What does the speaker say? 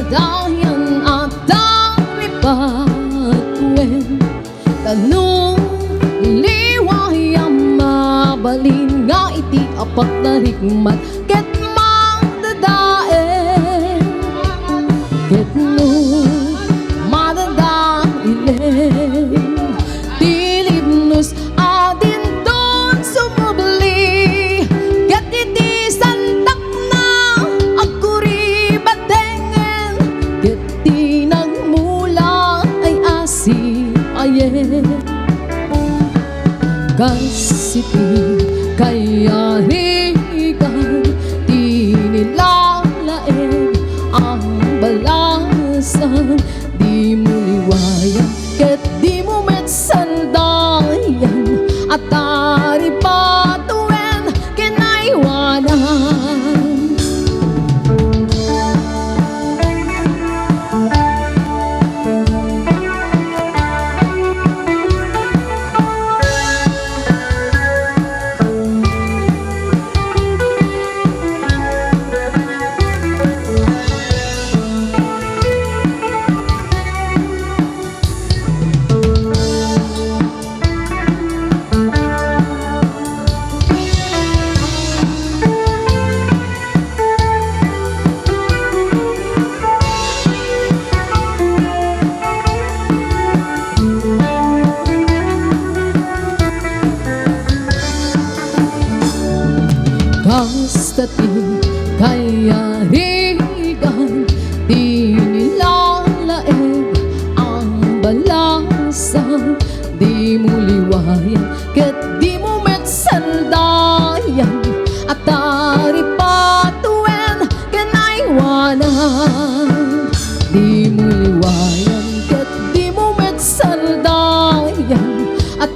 dadayan at daripatuen tanong liwayang mabalin nga iti apak na rikmat ket magdadaen ket no madadailen tilipnos adin don sumubli ket iti santak na agkuri batengen ket ti nagmula ay asipayen kasiti kayarigan tinilalaeng ang balasan di mo liwayan ket di mo metsandayan at taripatuen kinaiwanan Kastati kayarigan tinilalaeng ang balasan di mo liwayan ket di mo metsandayan at taripatuen kinaiwanan di mo liwayan ket di mo metsandayan at